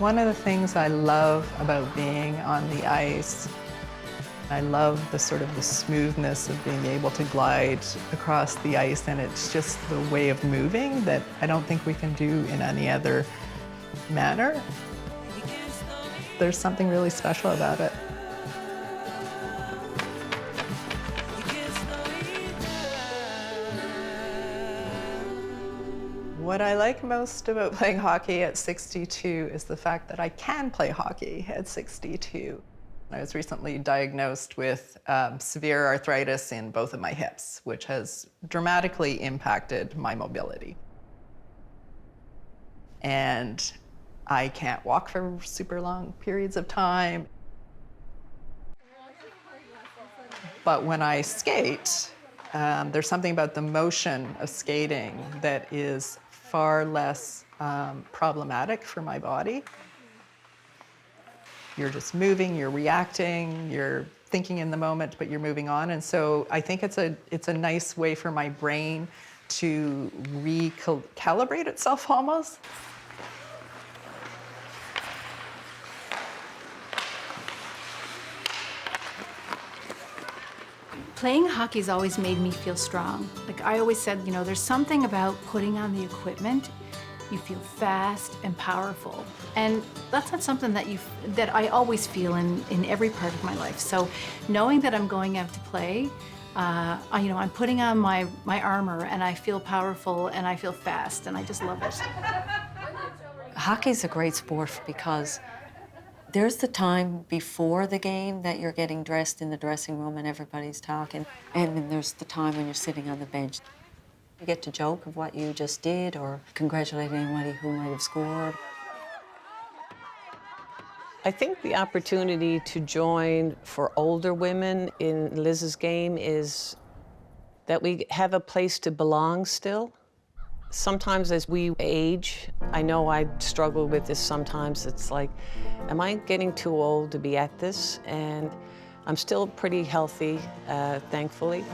One of the things I love about being on the ice, I love the sort of the smoothness of being able to glide across the ice, and it's just the way of moving that I don't think we can do in any other manner. There's something really special about it. What I like most about playing hockey at 62 is the fact that I can play hockey at 62. I was recently diagnosed with severe arthritis in both of my hips, which has dramatically impacted my mobility. And I can't walk for super long periods of time. But when I skate, there's something about the motion of skating that is far less problematic for my body. You're just moving, you're reacting, you're thinking in the moment, but you're moving on. And so I think it's a nice way for my brain to recalibrate itself almost. Playing hockey's always made me feel strong. Like I always said, you know, there's something about putting on the equipment. You feel fast and powerful. And that's not something that I always feel in every part of my life. So knowing that I'm going out to play, I'm putting on my armor and I feel powerful and I feel fast and I just love it. Hockey's a great sport because there's the time before the game that you're getting dressed in the dressing room and everybody's talking. And then there's the time when you're sitting on the bench. You get to joke of what you just did or congratulate anybody who might have scored. I think the opportunity to join for older women in Liz's game is that we have a place to belong still. Sometimes as we age, I know I struggle with this sometimes. It's like, am I getting too old to be at this? And I'm still pretty healthy, thankfully.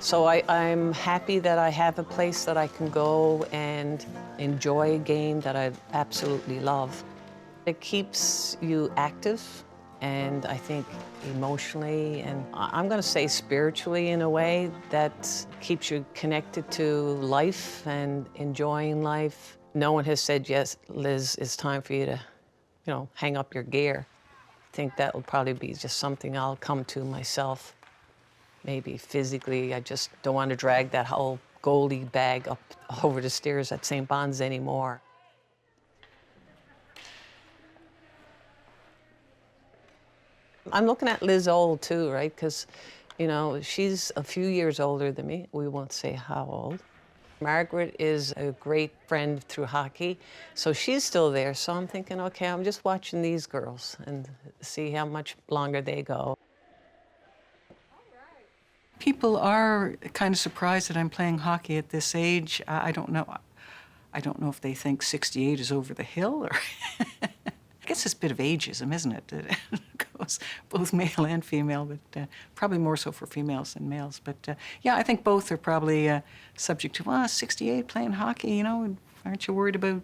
So I'm happy that I have a place that I can go and enjoy a game that I absolutely love. It keeps you active, and I think emotionally, and I'm gonna say spiritually in a way, that keeps you connected to life and enjoying life. No one has said, yes, Liz, it's time for you to, hang up your gear. I think that will probably be just something I'll come to myself. Maybe physically, I just don't want to drag that whole goalie bag up over the stairs at St. Bon's anymore. I'm looking at Liz old too, right? Because, she's a few years older than me. We won't say how old. Margaret is a great friend through hockey, so she's still there. So I'm thinking, okay, I'm just watching these girls and see how much longer they go. People are kind of surprised that I'm playing hockey at this age. I don't know. I don't know if they think 68 is over the hill, or I guess it's a bit of ageism, isn't it? It goes both male and female, but probably more so for females than males. But yeah, I think both are probably subject to, 68 playing hockey, aren't you worried about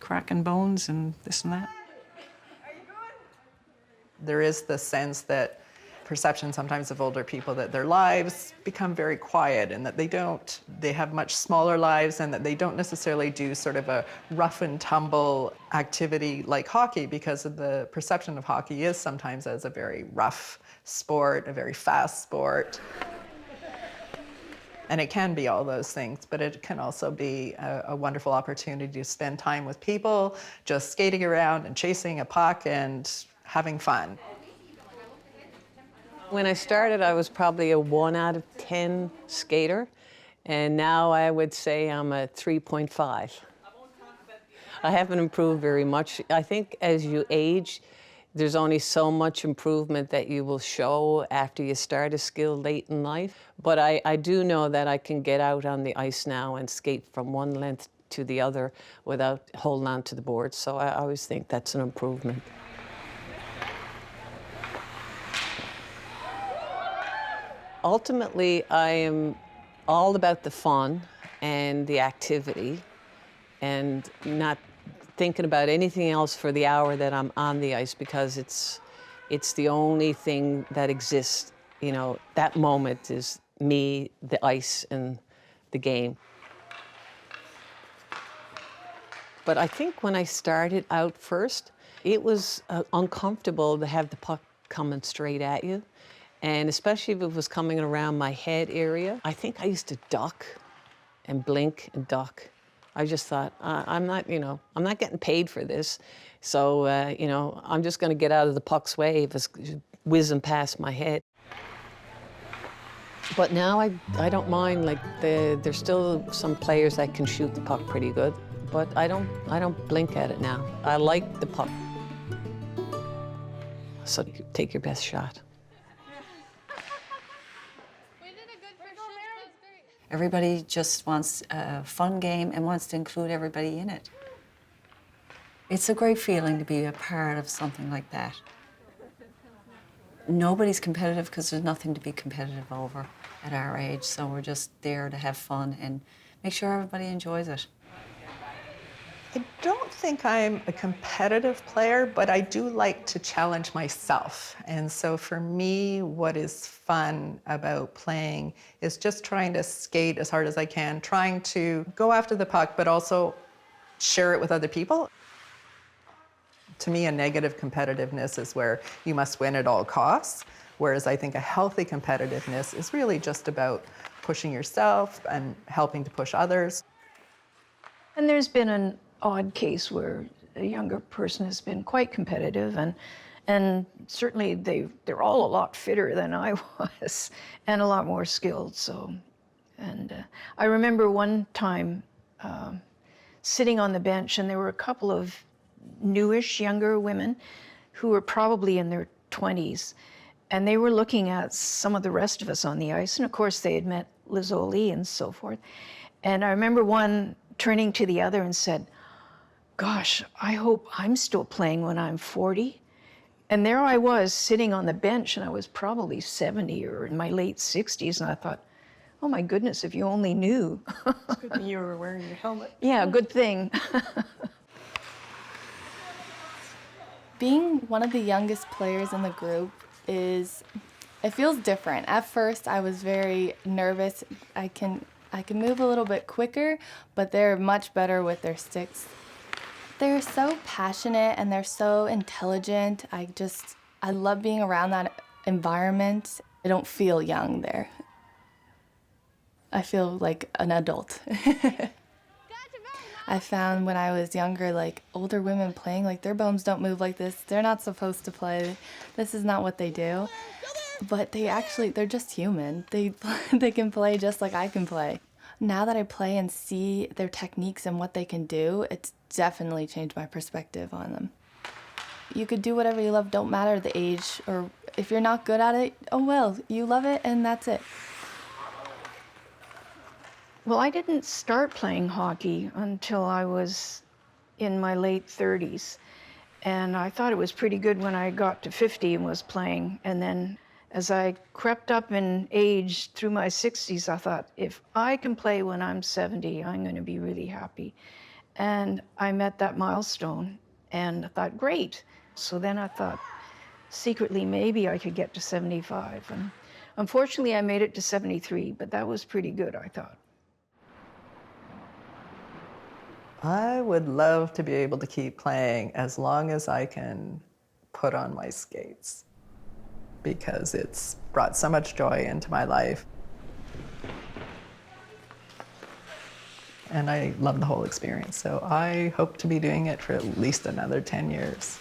cracking bones and this and that? There is the sense that perception sometimes of older people that their lives become very quiet and that they have much smaller lives and that they don't necessarily do sort of a rough and tumble activity like hockey, because of the perception of hockey is sometimes as a very rough sport, a very fast sport. And it can be all those things, but it can also be a wonderful opportunity to spend time with people, just skating around and chasing a puck and having fun. When I started, I was probably a 1 out of 10 skater, and now I would say I'm a 3.5. I haven't improved very much. I think as you age, there's only so much improvement that you will show after you start a skill late in life. But I do know that I can get out on the ice now and skate from one length to the other without holding on to the board. So I always think that's an improvement. Ultimately, I am all about the fun and the activity. and not thinking about anything else for the hour that I'm on the ice, because it's the only thing that exists. You know, that moment is me, the ice, and the game. But I think when I started out first, it was uncomfortable to have the puck coming straight at you. And especially if it was coming around my head area. I think I used to duck and blink and duck. I just thought, I'm not getting paid for this. So, I'm just gonna get out of the puck's way if it's whizzing past my head. But now I don't mind, like, there's still some players that can shoot the puck pretty good, but I don't blink at it now. I like the puck. So take your best shot. Everybody just wants a fun game and wants to include everybody in it. It's a great feeling to be a part of something like that. Nobody's competitive because there's nothing to be competitive over at our age, so we're just there to have fun and make sure everybody enjoys it. I don't think I'm a competitive player, but I do like to challenge myself. And so for me, what is fun about playing is just trying to skate as hard as I can, trying to go after the puck, but also share it with other people. To me, a negative competitiveness is where you must win at all costs, whereas I think a healthy competitiveness is really just about pushing yourself and helping to push others. And there's been an odd case where a younger person has been quite competitive, and certainly they're all a lot fitter than I was and a lot more skilled. So, I remember one time sitting on the bench, and there were a couple of newish younger women who were probably in their 20s, and they were looking at some of the rest of us on the ice, and of course they had met Lizzoli and so forth. And I remember one turning to the other and said, "Gosh, I hope I'm still playing when I'm 40." And there I was sitting on the bench, and I was probably 70 or in my late 60s, and I thought, oh my goodness, if you only knew. It's good that you were wearing your helmet. Yeah, good thing. Being one of the youngest players in the group it feels different. At first, I was very nervous. I can move a little bit quicker, but they're much better with their sticks. They're so passionate and they're so intelligent. I love being around that environment. I don't feel young there. I feel like an adult. I found when I was younger, like, older women playing, like, their bones don't move like this. They're not supposed to play. This is not what they do. But they're just human. They can play just like I can play. Now that I play and see their techniques and what they can do, it's definitely changed my perspective on them. You could do whatever you love, don't matter the age, or if you're not good at it, oh well, you love it and that's it. Well, I didn't start playing hockey until I was in my late 30s. And I thought it was pretty good when I got to 50 and was playing. And then as I crept up in age through my 60s, I thought, if I can play when I'm 70, I'm going to be really happy. And I met that milestone and I thought, great. So then I thought, secretly, maybe I could get to 75. And unfortunately, I made it to 73, but that was pretty good, I thought. I would love to be able to keep playing as long as I can put on my skates, because it's brought so much joy into my life. And I love the whole experience, so I hope to be doing it for at least another 10 years.